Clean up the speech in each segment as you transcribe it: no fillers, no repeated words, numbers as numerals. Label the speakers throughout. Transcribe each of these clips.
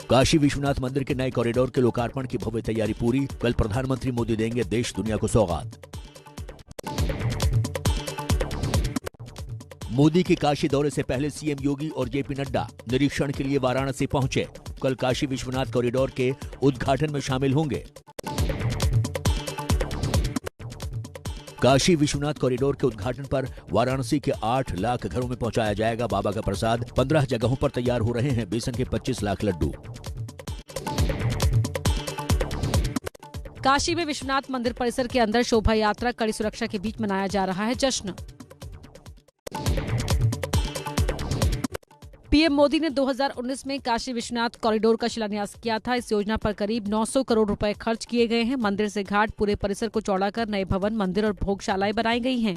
Speaker 1: काशी विश्वनाथ मंदिर के नए कॉरिडोर के लोकार्पण की भव्य तैयारी पूरी। कल प्रधानमंत्री मोदी देंगे देश दुनिया को सौगात। मोदी के काशी दौरे से पहले सीएम योगी और जेपी नड्डा निरीक्षण के लिए वाराणसी पहुंचे। कल काशी विश्वनाथ कॉरिडोर के उद्घाटन में शामिल होंगे। काशी विश्वनाथ कॉरिडोर के उद्घाटन पर वाराणसी के 8 लाख घरों में पहुंचाया जाएगा बाबा का प्रसाद। 15 जगहों पर तैयार हो रहे हैं बेसन के 25 लाख लड्डू।
Speaker 2: काशी में विश्वनाथ मंदिर परिसर के अंदर शोभा यात्रा कड़ी सुरक्षा के बीच मनाया जा रहा है जश्न। पीएम मोदी ने 2019 में काशी विश्वनाथ कॉरिडोर का शिलान्यास किया था। इस योजना पर करीब 900 करोड़ रुपए खर्च किए गए हैं। मंदिर से घाट पूरे परिसर को चौड़ा कर नए भवन, मंदिर और भोगशालाएं बनाई गई हैं।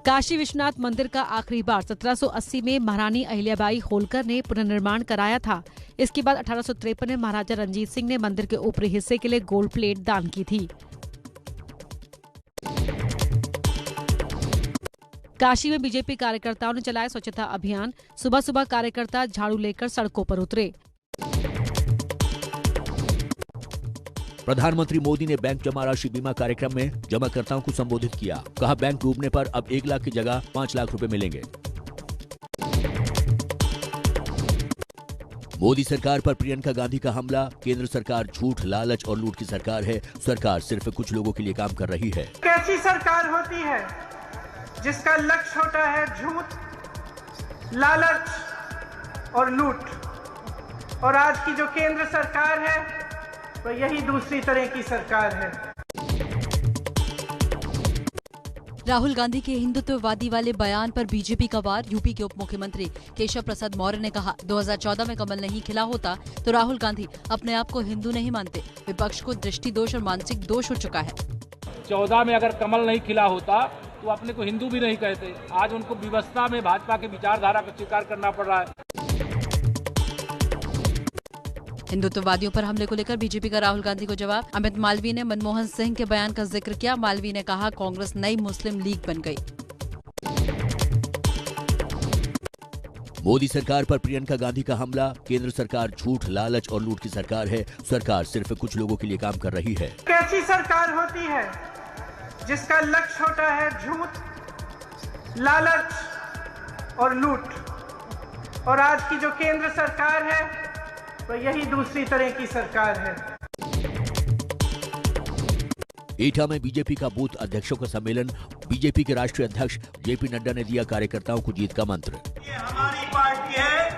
Speaker 2: काशी विश्वनाथ मंदिर का आखिरी बार 1780 में महारानी अहिल्याबाई होलकर ने पुनर्निर्माण कराया था। इसके बाद 1853 में महाराजा रंजीत सिंह ने मंदिर के ऊपरी हिस्से के लिए गोल्ड प्लेट दान की थी। काशी में बीजेपी कार्यकर्ताओं ने चलाया स्वच्छता अभियान। सुबह सुबह कार्यकर्ता झाड़ू लेकर सड़कों पर उतरे।
Speaker 1: प्रधानमंत्री मोदी ने बैंक जमा राशि बीमा कार्यक्रम में जमाकर्ताओं को संबोधित किया। कहा, बैंक डूबने पर अब 1 लाख की जगह 5 लाख रुपए मिलेंगे। मोदी सरकार पर प्रियंका गांधी का हमला। केंद्र सरकार झूठ, लालच और लूट की सरकार है। सरकार सिर्फ कुछ लोगों के लिए काम कर रही है।
Speaker 3: कैसी सरकार होती है जिसका लक्ष्य होता है झूठ, लालच और लूट। और आज की जो केंद्र सरकार है वो यही दूसरी तरह की सरकार है।
Speaker 4: राहुल गांधी के हिंदुत्ववादी वाले बयान पर बीजेपी का वार। यूपी के उप मुख्यमंत्री केशव प्रसाद मौर्य ने कहा, 2014 में कमल नहीं खिला होता तो राहुल गांधी अपने आप को हिंदू नहीं मानते। विपक्ष को दृष्टि दोष और मानसिक दोष हो चुका है।
Speaker 5: 14 में अगर कमल नहीं खिला होता तो अपने को हिंदू भी नहीं कहते। आज उनको विवशता में भाजपा की विचारधारा का स्वीकार करना पड़ रहा है।
Speaker 4: हिंदुत्ववादियों पर हमले को लेकर बीजेपी का राहुल गांधी को जवाब। अमित मालवीय ने मनमोहन सिंह के बयान का जिक्र किया। मालवीय ने कहा, कांग्रेस नई मुस्लिम लीग बन गई।
Speaker 1: मोदी सरकार पर प्रियंका गांधी का हमला। केंद्र सरकार झूठ, लालच और लूट की सरकार है। सरकार सिर्फ कुछ लोगों के लिए काम कर रही है।
Speaker 3: कैसी सरकार होती है जिसका लक्ष्य होता है झूठ, लालच और लूट। और आज की जो केंद्र सरकार है वो यही दूसरी तरह की सरकार है।
Speaker 1: एटा में बीजेपी का बूथ अध्यक्षों का सम्मेलन। बीजेपी के राष्ट्रीय अध्यक्ष जेपी नड्डा ने दिया कार्यकर्ताओं को जीत का मंत्र।
Speaker 6: ये हमारी पार्टी है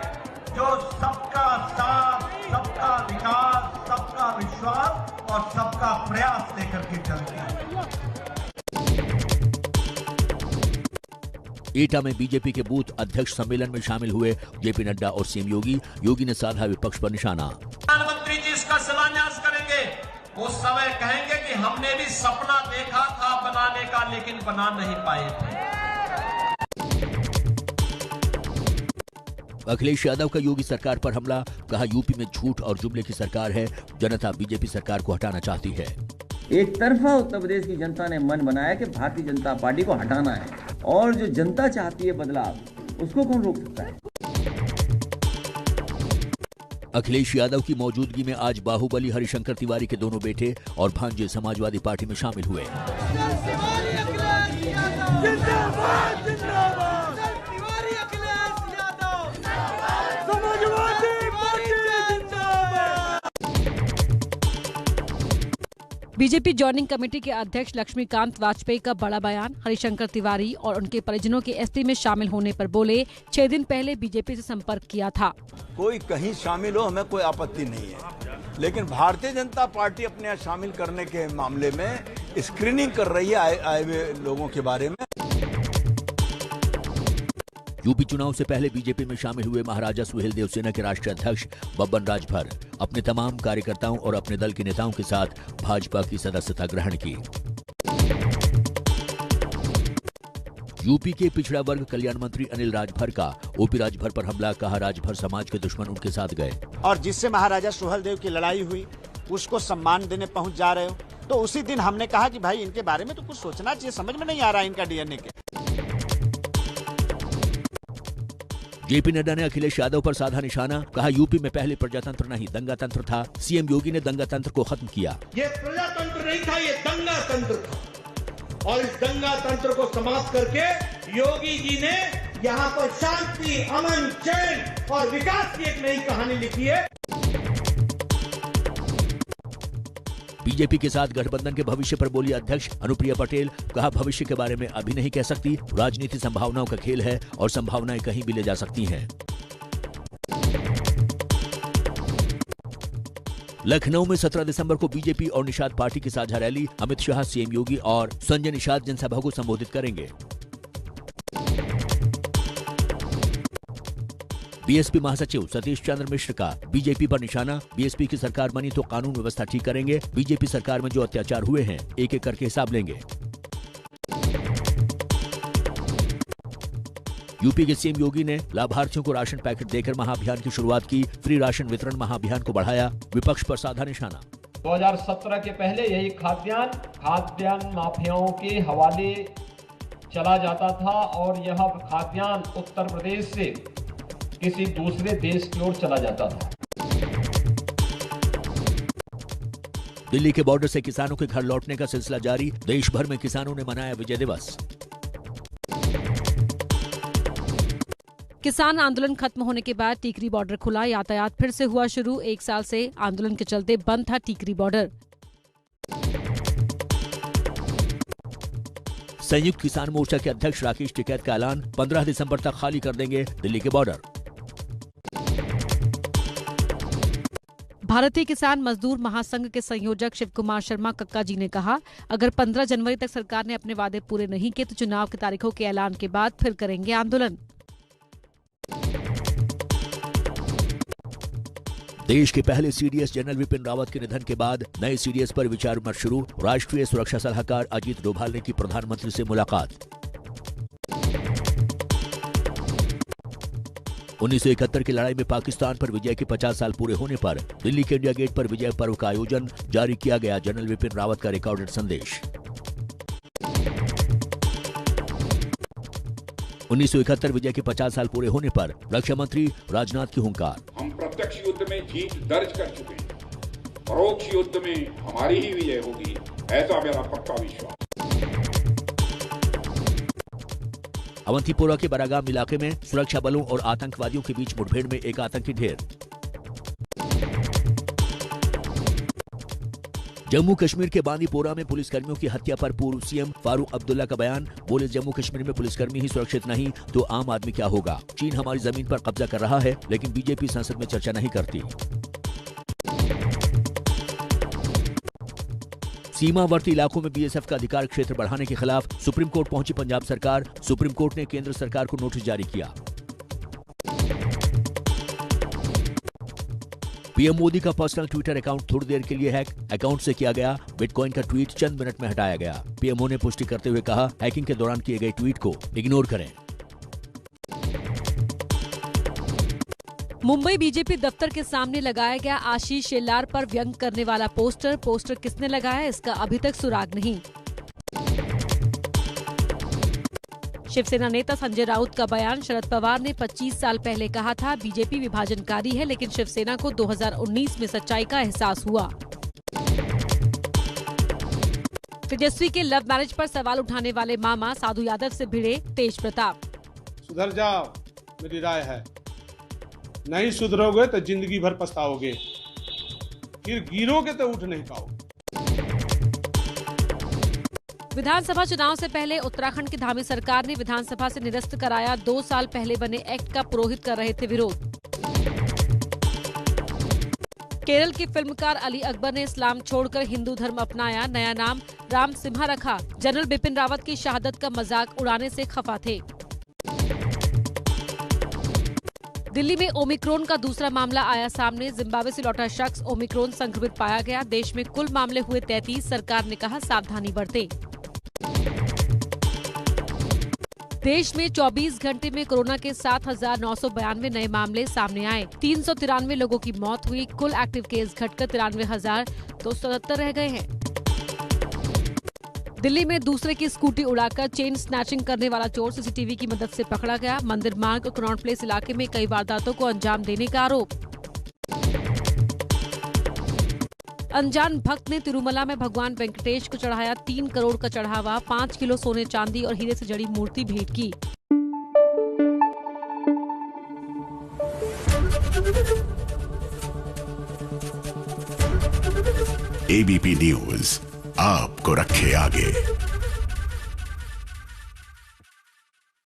Speaker 6: जो सबका साथ, सबका विकास, सबका विश्वास और सबका प्रयास लेकर के चलती है।
Speaker 1: एटा में बीजेपी के बूथ अध्यक्ष सम्मेलन में शामिल हुए जेपी नड्डा और सीएम योगी। योगी ने साधा विपक्ष पर निशाना।
Speaker 6: प्रधानमंत्री जी इसका शिलान्यास करेंगे, उस समय कहेंगे कि हमने भी सपना देखा था बनाने का, लेकिन बना नहीं पाए थे।
Speaker 1: अखिलेश यादव का योगी सरकार पर हमला। कहा, यूपी में झूठ और जुमले की सरकार है। जनता बीजेपी सरकार को हटाना चाहती है।
Speaker 7: एक तरफा उत्तर प्रदेश की जनता ने मन बनाया कि भारतीय जनता पार्टी को हटाना है, और जो जनता चाहती है बदलाव, उसको कौन रोक सकता है।
Speaker 1: अखिलेश यादव की मौजूदगी में आज बाहुबली हरिशंकर तिवारी के दोनों बेटे और भांजे समाजवादी पार्टी में शामिल हुए।
Speaker 2: बीजेपी जॉइनिंग कमेटी के अध्यक्ष लक्ष्मीकांत वाजपेयी का बड़ा बयान। हरिशंकर तिवारी और उनके परिजनों के एसटी में शामिल होने पर बोले, 6 दिन पहले बीजेपी से संपर्क किया था।
Speaker 8: कोई कहीं शामिल हो, हमें कोई आपत्ति नहीं है, लेकिन भारतीय जनता पार्टी अपने यहाँ शामिल करने के मामले में स्क्रीनिंग कर रही है आए हुए लोगों के बारे में।
Speaker 1: यूपी चुनाव से पहले बीजेपी में शामिल हुए महाराजा सुहेलदेव सेना के राष्ट्रीय अध्यक्ष बब्बन राजभर अपने तमाम कार्यकर्ताओं और अपने दल के नेताओं के साथ भाजपा की सदस्यता ग्रहण की। यूपी के पिछड़ा वर्ग कल्याण मंत्री अनिल राजभर का ओपी राजभर पर हमला। कहा, राजभर समाज के दुश्मन उनके साथ गए।
Speaker 9: और जिससे महाराजा सुहेलदेव की लड़ाई हुई, उसको सम्मान देने पहुंच जा रहे हो। तो उसी दिन हमने कहा कि भाई इनके बारे में तो कुछ सोचना चाहिए, समझ में नहीं आ रहा इनका डीएनए के।
Speaker 1: जेपी नड्डा ने अखिलेश यादव पर साधा निशाना, कहा यूपी में पहले प्रजातंत्र नहीं दंगा तंत्र था। सीएम योगी ने दंगा तंत्र को खत्म किया।
Speaker 6: ये प्रजातंत्र नहीं था, ये दंगा तंत्र था और इस दंगा तंत्र को समाप्त करके योगी जी ने यहाँ पर शांति, अमन, चैन और विकास की एक नई कहानी लिखी है।
Speaker 1: बीजेपी के साथ गठबंधन के भविष्य पर बोली अध्यक्ष अनुप्रिया पटेल, कहा भविष्य के बारे में अभी नहीं कह सकती, राजनीति संभावनाओं का खेल है और संभावनाएं कहीं भी ले जा सकती हैं। लखनऊ में 17 दिसंबर को बीजेपी और निषाद पार्टी की साझा रैली, अमित शाह, सीएम योगी और संजय निषाद जनसभा को संबोधित करेंगे। बीएसपी महासचिव सतीश चंद्र मिश्र का बीजेपी पर निशाना, बीएसपी की सरकार बनी तो कानून व्यवस्था ठीक करेंगे, बीजेपी सरकार में जो अत्याचार हुए हैं एक एक करके हिसाब लेंगे। यूपी के सीएम योगी ने लाभार्थियों को राशन पैकेट देकर महाअभियान की शुरुआत की, फ्री राशन वितरण महाअभियान को बढ़ाया, विपक्ष पर साधा निशाना।
Speaker 10: 2017 के पहले यही खाद्यान्न माफियाओं के हवाले चला जाता था और यह खाद्यान्न उत्तर प्रदेश से किसी दूसरे देश की ओर चला जाता था।
Speaker 1: दिल्ली के बॉर्डर से किसानों के घर लौटने का सिलसिला जारी, देश भर में किसानों ने मनाया विजय दिवस।
Speaker 2: किसान आंदोलन खत्म होने के बाद टीकरी बॉर्डर खुला, यातायात फिर से हुआ शुरू। 1 साल से आंदोलन के चलते बंद था टीकरी बॉर्डर।
Speaker 1: संयुक्त किसान मोर्चा के अध्यक्ष राकेश टिकैत का ऐलान, 15 दिसंबर तक खाली कर देंगे दिल्ली के बॉर्डर।
Speaker 2: भारतीय किसान मजदूर महासंघ के संयोजक शिव कुमार शर्मा कक्का जी ने कहा, अगर 15 जनवरी तक सरकार ने अपने वादे पूरे नहीं किए तो चुनाव की तारीखों के ऐलान के बाद फिर करेंगे आंदोलन।
Speaker 1: देश के पहले सीडीएस जनरल विपिन रावत के निधन के बाद नए सीडीएस पर विचार विमर्श शुरू, राष्ट्रीय सुरक्षा सलाहकार अजीत डोभाल ने की प्रधानमंत्री से मुलाकात। 1971 की लड़ाई में पाकिस्तान पर विजय के 50 साल पूरे होने पर दिल्ली के इंडिया गेट पर विजय पर्व का आयोजन, जारी किया गया जनरल विपिन रावत का रिकॉर्डेड संदेश। 1971 विजय के 50 साल पूरे होने पर रक्षा मंत्री राजनाथ की हुंकार,
Speaker 11: हम प्रत्यक्ष युद्ध में जीत दर्ज कर चुके हैं, परोक्ष युद्ध में हमारी ही विजय होगी, ऐसा मेरा पक्का विश्वास।
Speaker 1: अवंतीपोरा के बरागाम इलाके में सुरक्षा बलों और आतंकवादियों के बीच मुठभेड़ में एक आतंकी ढेर। जम्मू कश्मीर के बांदीपोरा में पुलिसकर्मियों की हत्या पर पूर्व सीएम फारूक अब्दुल्ला का बयान, बोले जम्मू कश्मीर में पुलिसकर्मी ही सुरक्षित नहीं तो आम आदमी क्या होगा। चीन हमारी जमीन पर कब्जा कर रहा है लेकिन बीजेपी संसद में चर्चा नहीं करती। सीमावर्ती इलाकों में बीएसएफ का अधिकार क्षेत्र बढ़ाने के खिलाफ सुप्रीम कोर्ट पहुंची पंजाब सरकार, सुप्रीम कोर्ट ने केंद्र सरकार को नोटिस जारी किया। पीएम मोदी का पर्सनल ट्विटर अकाउंट थोड़ी देर के लिए हैक, अकाउंट से किया गया बिटकॉइन का ट्वीट चंद मिनट में हटाया गया। पीएमओ ने पुष्टि करते हुए कहा, हैकिंग के दौरान किए गए ट्वीट को इग्नोर करें।
Speaker 2: मुंबई बीजेपी दफ्तर के सामने लगाया गया आशीष शेलार पर व्यंग करने वाला पोस्टर किसने लगाया, इसका अभी तक सुराग नहीं। शिवसेना नेता संजय राउत का बयान, शरद पवार ने 25 साल पहले कहा था बीजेपी विभाजनकारी है, लेकिन शिवसेना को 2019 में सच्चाई का एहसास हुआ। तेजस्वी के लव मैरिज पर सवाल उठाने वाले मामा साधु यादव से भिड़े तेज प्रताप।
Speaker 12: सुधर जाओ, मेरी राय है, नहीं सुधरोगे तो जिंदगी भर पछताओगे, फिर गिरोगे तो उठ नहीं पाओगे।
Speaker 2: विधानसभा चुनाव से पहले उत्तराखंड की धामी सरकार ने विधानसभा से निरस्त कराया 2 साल पहले बने एक्ट का पुरोहित कर रहे थे विरोध। केरल की फिल्मकार अली अकबर ने इस्लाम छोड़कर हिंदू धर्म अपनाया, नया नाम राम सिम्हा रखा। जनरल बिपिन रावत की शहादत का मजाक उड़ाने से खफा थे। दिल्ली में ओमिक्रॉन का दूसरा मामला आया सामने, जिम्बाब्वे से लौटा शख्स ओमिक्रॉन संक्रमित पाया गया। देश में कुल मामले हुए 33, सरकार ने कहा सावधानी बरतें। देश में 24 घंटे में कोरोना के 7,992 नए मामले सामने आए, 393 लोगों की मौत हुई। कुल एक्टिव केस घटकर 93,277 रह गए हैं। दिल्ली में दूसरे की स्कूटी उड़ाकर चेन स्नैचिंग करने वाला चोर सीसीटीवी की मदद से पकड़ा गया। मंदिर मार्ग और कनॉट प्लेस इलाके में कई वारदातों को अंजाम देने का आरोप। अनजान भक्त ने तिरुमला में भगवान वेंकटेश को चढ़ाया 3 करोड़ का चढ़ावा, 5 किलो सोने चांदी और हीरे से जड़ी मूर्ति भेंट की।
Speaker 13: एबीपी न्यूज आपको रखे आगे।